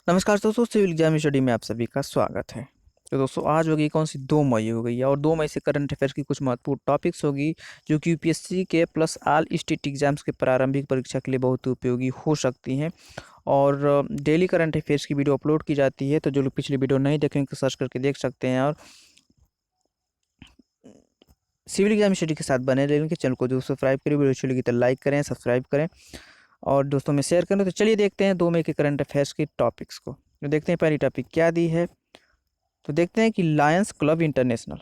नमस्कार दोस्तों, civil exam study में आप सभी का स्वागत है। तो दोस्तों आज होगी कौन सी 2 मई हो गई है और 2 मई से करंट अफेयर्स की कुछ महत्वपूर्ण टॉपिक्स होगी जो कि यूपीएससी के प्लस ऑल स्टेट एग्जाम्स के प्रारंभिक परीक्षा के लिए बहुत उपयोगी हो सकती हैं। और डेली करंट अफेयर्स की वीडियो अपलोड की जाती है, तो जो लोग पिछली वीडियो नहीं देखेंगे तो सर्च करके देख सकते हैं। और सिविल एग्जाम स्टडी के साथ बने रहेंगे कि चैनल को जो सब्सक्राइब करें, वीडियो अच्छी लगी तो लाइक करें, सब्सक्राइब करें और दोस्तों में शेयर करें। तो चलिए देखते हैं 2 मई के करंट अफेयर्स के टॉपिक्स को। तो देखते हैं पहली टॉपिक क्या दी है। तो देखते हैं कि लायंस क्लब इंटरनेशनल,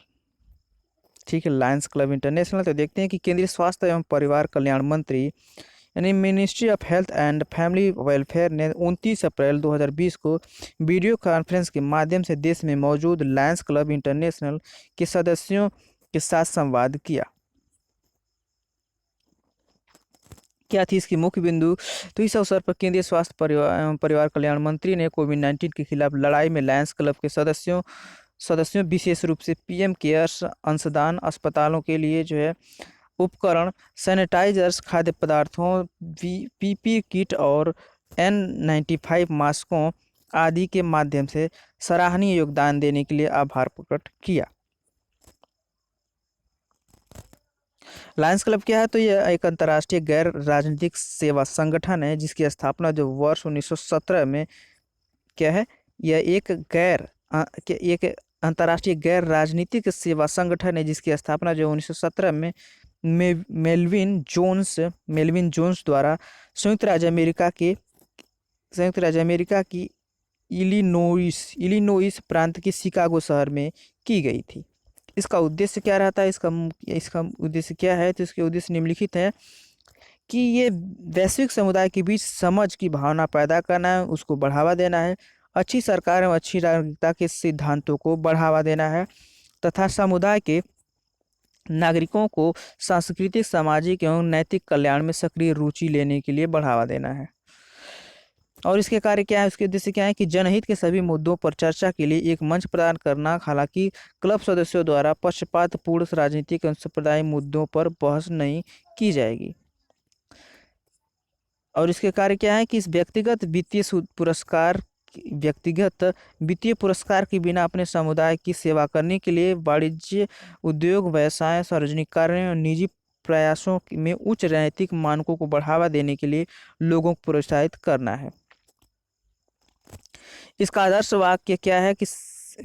ठीक है, लायंस क्लब इंटरनेशनल। तो देखते हैं कि केंद्रीय स्वास्थ्य एवं परिवार कल्याण मंत्री यानी ministry of health and family welfare ने 29 अप्रैल 2020 को वीडियो कॉन्फ्रेंस के माध्यम से देश में मौजूद लायंस क्लब इंटरनेशनल के सदस्यों के साथ संवाद किया। क्या थी इसकी मुख्य बिंदु? तो इस अवसर पर केंद्रीय स्वास्थ्य परिवार कल्याण मंत्री ने कोविड-19 के खिलाफ लड़ाई में लायंस क्लब के सदस्यों सदस्यों विशेष रूप से पीएम केयर्स अंशदान अस्पतालों के लिए जो है उपकरण, सैनिटाइजर्स, खाद्य पदार्थों, पीपी किट और N95 मास्कों आदि के माध्यम से सराहनीय योगदान देने के लिए आभार प्रकट किया। लायंस क्लब क्या है? तो यह एक अंतर्राष्ट्रीय गैर राजनीतिक सेवा संगठन है जिसकी स्थापना जो वर्ष 1917 में क्या है, यह एक अंतर्राष्ट्रीय गैर राजनीतिक सेवा संगठन है जिसकी स्थापना जो 1917 में मेलविन जोन्स द्वारा संयुक्त राज्य अमेरिका की इलिनोइस प्रांत के शिकागो शहर में की गई थी। इसका उद्देश्य क्या रहता है? इसका उद्देश्य क्या है? तो इसके उद्देश्य निम्नलिखित है कि ये वैश्विक समुदाय के बीच समझ की भावना पैदा करना है, उसको बढ़ावा देना है, अच्छी सरकार एवं अच्छी नागरिकता के सिद्धांतों को बढ़ावा देना है तथा समुदाय के नागरिकों को सांस्कृतिक, सामाजिक एवं नैतिक कल्याण में सक्रिय रुचि लेने के लिए बढ़ावा देना है। और इसके कार्य क्या है, उसके उद्देश्य क्या है कि जनहित के सभी मुद्दों पर चर्चा के लिए एक मंच प्रदान करना। हालांकि क्लब सदस्यों द्वारा पक्षपातपूर्ण राजनीतिक एवं सांप्रदायिक मुद्दों पर बहस नहीं की जाएगी। और इसके कार्य क्या है कि इस व्यक्तिगत वित्तीय पुरस्कार के बिना अपने समुदाय की सेवा करने के लिए वाणिज्य, उद्योग, व्यवसाय, सार्वजनिक कार्यों और निजी प्रयासों में उच्च नैतिक मानकों को बढ़ावा देने के लिए लोगों को प्रोत्साहित करना है। इसका आदर्श वाक्य क्या है कि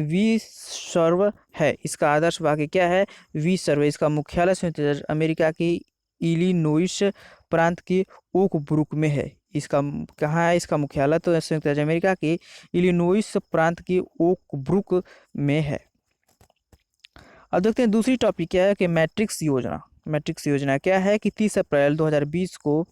वी सर्व है। इसका आदर्श वाक्य क्या है? We serve. इसका मुख्यालय संयुक्त राज्य अमेरिका की इलिनोइस प्रांत की ओक ब्रुक में है। इसका कहाँ है इसका मुख्यालय? तो संयुक्त राज्य अमेरिका के इलिनोइस प्रांत की ओक ब्रुक में है। अब देखते हैं दूसरी टॉपिक क्या है कि मैट्रिक्स योजना क्या है कि 30 अप्रैल 2020 को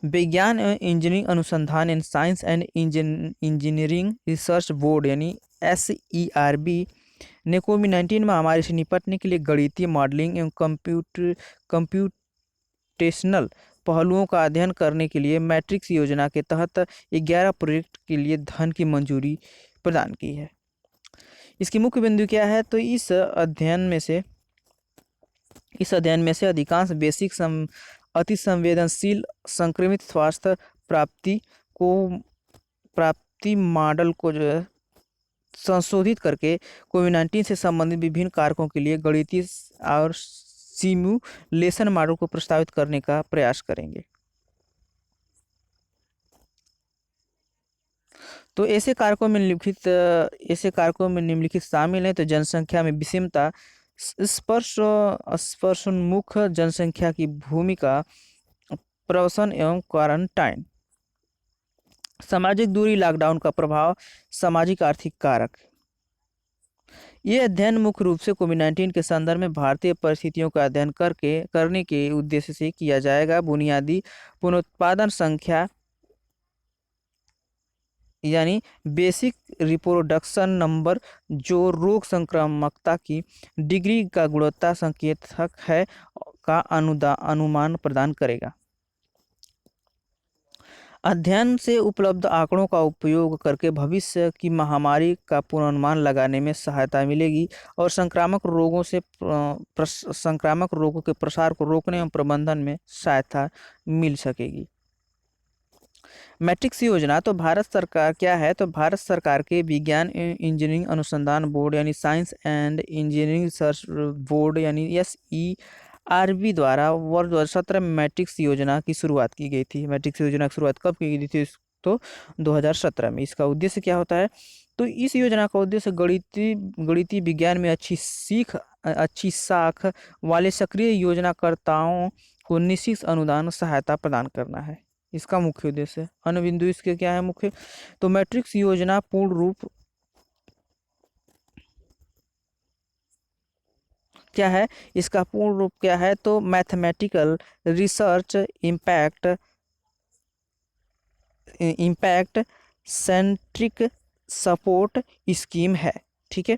विज्ञान एवं इंजीनियरिंग अनुसंधान and science and engineering research board यानी SERB ने कोविड-19 महामारी से निपटने के लिए गणितीय मॉडलिंग एवं कंप्यूटेशनल पहलुओं का अध्ययन करने के लिए मैट्रिक्स योजना के तहत 11 प्रोजेक्ट के लिए धन की मंजूरी प्रदान की है। इसकी मुख्य बिंदु क्या है? तो इस अध्ययन में से अधिकांश बेसिक अति संवेदनशील संक्रमित स्वास्थ्य प्राप्ति मॉडल को जो है संशोधित करके कोविड-19 से संबंधित विभिन्न कारकों के लिए गणितीय और सिमुलेशन मॉडल को प्रस्तावित करने का प्रयास करेंगे। तो ऐसे कारकों में निम्नलिखित शामिल हैं। तो जनसंख्या में विषमता, स्पर्शोन्मुख जनसंख्या की भूमिका, प्रवसन एवं क्वारंटाइन, सामाजिक दूरी, लॉकडाउन का प्रभाव, सामाजिक आर्थिक कारक। ये अध्ययन मुख्य रूप से कोविड-19 के संदर्भ में भारतीय परिस्थितियों का अध्ययन करने के उद्देश्य से किया जाएगा। बुनियादी पुनरुत्पादन संख्या यानी बेसिक रिप्रोडक्शन नंबर जो रोग संक्रामकता की डिग्री का गुणवत्ता संकेतक है का अनुमान प्रदान करेगा। अध्ययन से उपलब्ध आंकड़ों का उपयोग करके भविष्य की महामारी का पूर्वानुमान लगाने में सहायता मिलेगी और संक्रामक रोगों के प्रसार को रोकने एवं प्रबंधन में सहायता मिल सकेगी। मैट्रिक्स योजना तो भारत सरकार क्या है, तो भारत सरकार के विज्ञान इंजीनियरिंग अनुसंधान बोर्ड यानी science and engineering research board यानी SERB द्वारा वर्ष 2017 में मैट्रिक्स योजना की शुरुआत की गई थी। मैट्रिक्स योजना की शुरुआत कब की गई थी? तो 2017 में। इसका उद्देश्य क्या होता है? तो इस योजना का उद्देश्य गणितीय विज्ञान में अच्छी साख वाले सक्रिय योजनाकर्ताओं को निश्चित अनुदान सहायता प्रदान करना है। इसका मुख्य उद्देश्य। अन्य बिंदु इसके क्या है मुख्य? तो मैट्रिक्स योजना पूर्ण रूप क्या है? इसका पूर्ण रूप क्या है? तो mathematical research impact centric support scheme है। ठीक है,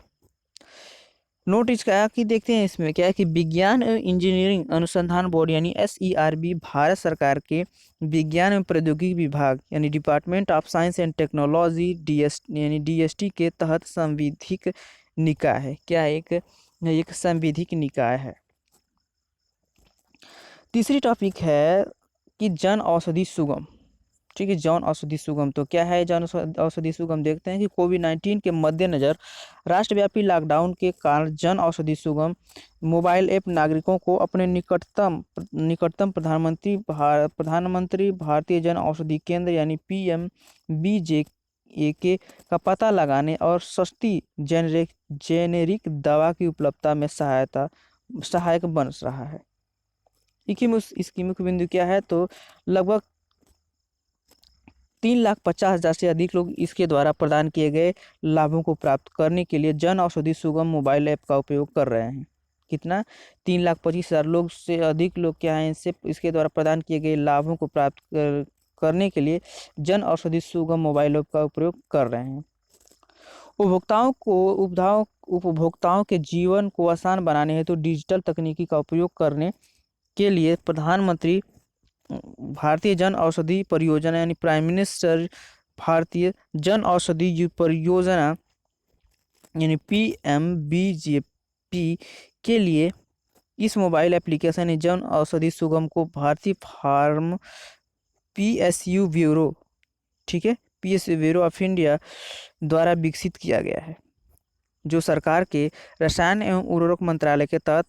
नोट इसका कि देखते हैं इसमें क्या है कि विज्ञान एवं इंजीनियरिंग अनुसंधान बोर्ड यानी SERB भारत सरकार के विज्ञान एवं प्रौद्योगिकी विभाग यानी department of science and technology DST के तहत संविधिक निकाय है। क्या एक संविधिक निकाय है। तीसरी टॉपिक है कि जन औषधि सुगम। ठीक है, जन औषधि सुगम तो क्या है? जन औषधि सुगम देखते हैं कि कोविड-19 के मद्देनजर राष्ट्रव्यापी लॉकडाउन के कारण जन औषधि सुगम मोबाइल ऐप नागरिकों को अपने निकटतम प्रधानमंत्री भारतीय जन औषधि केंद्र यानी PMBJAK का पता लगाने और सस्ती जेनेरिक दवा की उपलब्धता में सहायक बन रहा है। इसकी मुख्य बिंदु क्या है? तो लगभग 3,50,000 से अधिक लोग इसके द्वारा प्रदान किए गए लाभों को प्राप्त करने के लिए जन औषधि सुगम मोबाइल ऐप का उपयोग कर रहे हैं। कितना? 3,25,000 लोग से अधिक लोग क्या हैं इसके द्वारा प्रदान किए गए लाभों को प्राप्त करने के लिए जन औषधि सुगम मोबाइल ऐप का उपयोग कर रहे हैं। उपभोक्ताओं के जीवन को आसान बनाने हेतु डिजिटल तकनीकी का उपयोग करने के लिए प्रधानमंत्री भारतीय जन औषधि परियोजना यानी प्राइम मिनिस्टर भारतीय जन औषधि परियोजना यानी PMBJP के लिए इस मोबाइल एप्लीकेशन जन औषधि सुगम को भारतीय फार्म PSU ब्यूरो, ठीक है, PSU ब्यूरो ऑफ इंडिया द्वारा विकसित किया गया है, जो सरकार के रसायन एवं उर्वरक मंत्रालय के तहत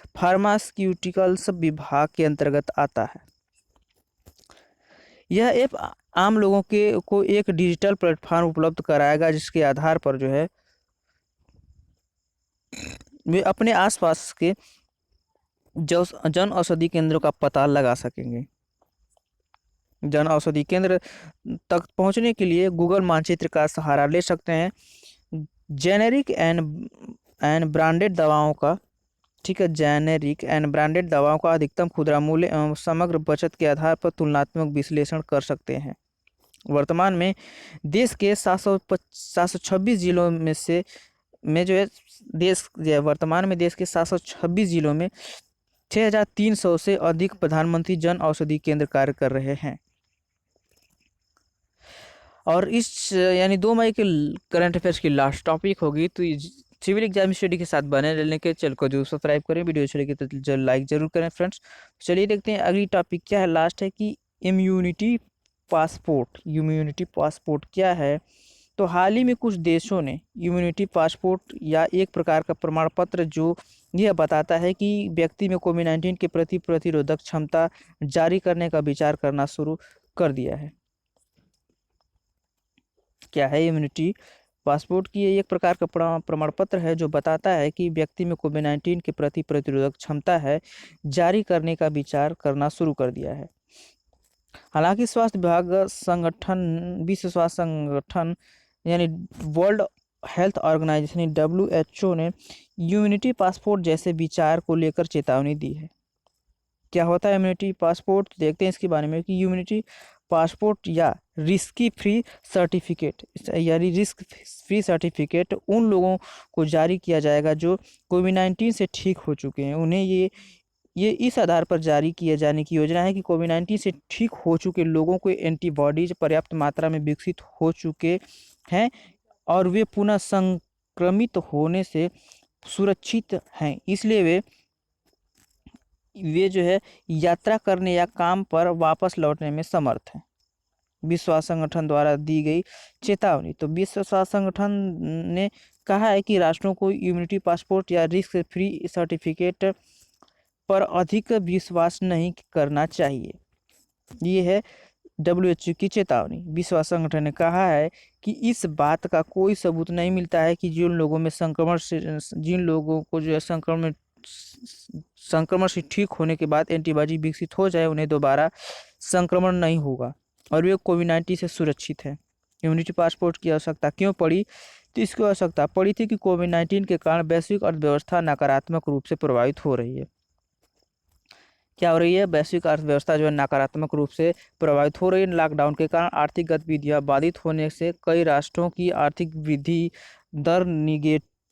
फार्मास्यूटिकल्स विभाग के अंतर्गत आता है। यह ऐप आम लोगों को एक डिजिटल प्लेटफॉर्म उपलब्ध कराएगा जिसके आधार पर जो है वे अपने आसपास के जन औषधि केंद्रों का पता लगा सकेंगे। जन औषधि केंद्र तक पहुंचने के लिए गूगल मानचित्र का सहारा ले सकते हैं। जेनेरिक एंड ब्रांडेड दवाओं का, ठीक है, जेनेरिक एंड ब्रांडेड दवाओं का अधिकतम खुदरा मूल्य एवं समग्र बचत के आधार पर तुलनात्मक विश्लेषण कर सकते हैं। वर्तमान में देश के 726 जिलों में जो है वर्तमान में देश के 726 जिलों में 6,300 से अधिक प्रधानमंत्री जन औषधि केंद्र कार्य कर रहे हैं। और इस यानी 2 मई के करंट अफेयर्स की लास्ट टॉपिक होगी। तो सिविल एग्जाम स्टडी के साथ बने रहने के चैनल को जरूर सब्सक्राइब करें, वीडियो अच्छी लगी तो लाइक जरूर करें फ्रेंड्स। चलिए देखते हैं अगली टॉपिक क्या है। लास्ट है कि इम्यूनिटी पासपोर्ट क्या है। तो हाल ही में कुछ देशों ने इम्यूनिटी पासपोर्ट या एक प्रकार का प्रमाण पत्र जो यह बताता है कि व्यक्ति में कोविड-19 के प्रति प्रतिरोधक क्षमता जारी करने का विचार करना शुरू कर दिया है। क्या है इम्यूनिटी पासपोर्ट? की एक प्रकार का प्रमाण पत्र है जो बताता है कि व्यक्ति में कोविड-19 के प्रति प्रतिरोधक क्षमता है जारी करने का विचार करना शुरू कर दिया है। हालांकि विश्व स्वास्थ्य संगठन यानी वर्ल्ड हेल्थ ऑर्गेनाइजेशन WHO ने इम्यूनिटी पासपोर्ट जैसे विचार को लेकर चेतावनी दी है। क्या होता है इम्यूनिटी पासपोर्ट? देखते हैं इसके बारे में कि इम्यूनिटी पासपोर्ट या रिस्क फ्री सर्टिफिकेट उन लोगों को जारी किया जाएगा जो कोविड-19 से ठीक हो चुके हैं। उन्हें ये इस आधार पर जारी किए जाने की योजना है कि कोविड-19 से ठीक हो चुके लोगों को एंटीबॉडीज पर्याप्त मात्रा में विकसित हो चुके हैं और वे पुनः संक्रमित होने से सुरक्षित हैं, इसलिए वे वे जो है यात्रा करने या काम पर वापस लौटने में समर्थ हैं। विश्व स्वास्थ्य संगठन द्वारा दी गई चेतावनी। तो विश्व स्वास्थ्य संगठन ने कहा है कि राष्ट्रों को इम्यूनिटी पासपोर्ट या रिस्क फ्री सर्टिफिकेट पर अधिक विश्वास नहीं करना चाहिए। ये है WHO की चेतावनी। विश्व स्वास्थ्य संगठन ने कहा है कि इस बात का कोई सबूत नहीं मिलता है कि जिन लोगों को जो है संक्रमण से ठीक होने के बाद एंटीबॉडी विकसित हो जाए, उन्हें दोबारा संक्रमण नहीं होगा और वे कोविड-19 से सुरक्षित हैं। इम्यूनिटी पासपोर्ट की आवश्यकता क्यों पड़ी? तो इसकी आवश्यकता पड़ी थी कि कोविड-19 के कारण वैश्विक अर्थव्यवस्था नकारात्मक रूप से प्रभावित हो रही है। क्या हो रही है? वैश्विक अर्थव्यवस्था जो है नकारात्मक रूप से प्रभावित हो रही है। लॉकडाउन के कारण आर्थिक गतिविधियां बाधित होने से कई राष्ट्रों की आर्थिक वृद्धि दर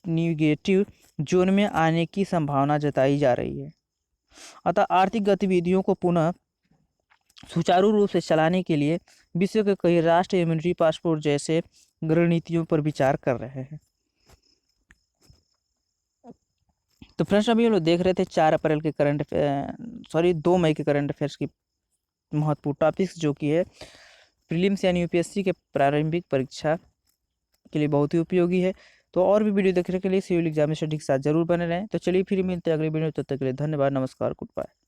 निगेटिव जोन में आने की संभावना जताई जा रही है। अतः आर्थिक गतिविधियों को पुनः सुचारू रूप से चलाने के लिए विश्व के कई राष्ट्र इम्यूनिटी पासपोर्ट जैसे रणनीतियों पर विचार कर रहे हैं। तो फ्रेंड्स, अभी हम लोग देख रहे थे 2 मई के करंट अफेयर्स की महत्वपूर्ण टॉपिक्स, जो कि है प्रीलिम्स यानी यूपीएससी के प्रारंभिक परीक्षा के लिए बहुत ही उपयोगी है। तो और भी वीडियो देखने के लिए सिविल एग्जामिनेशन के साथ जरूर बने रहें। तो चलिए फिर मिलते हैं अगले वीडियो, तब तक के लिए धन्यवाद, नमस्कार, गुड बाय।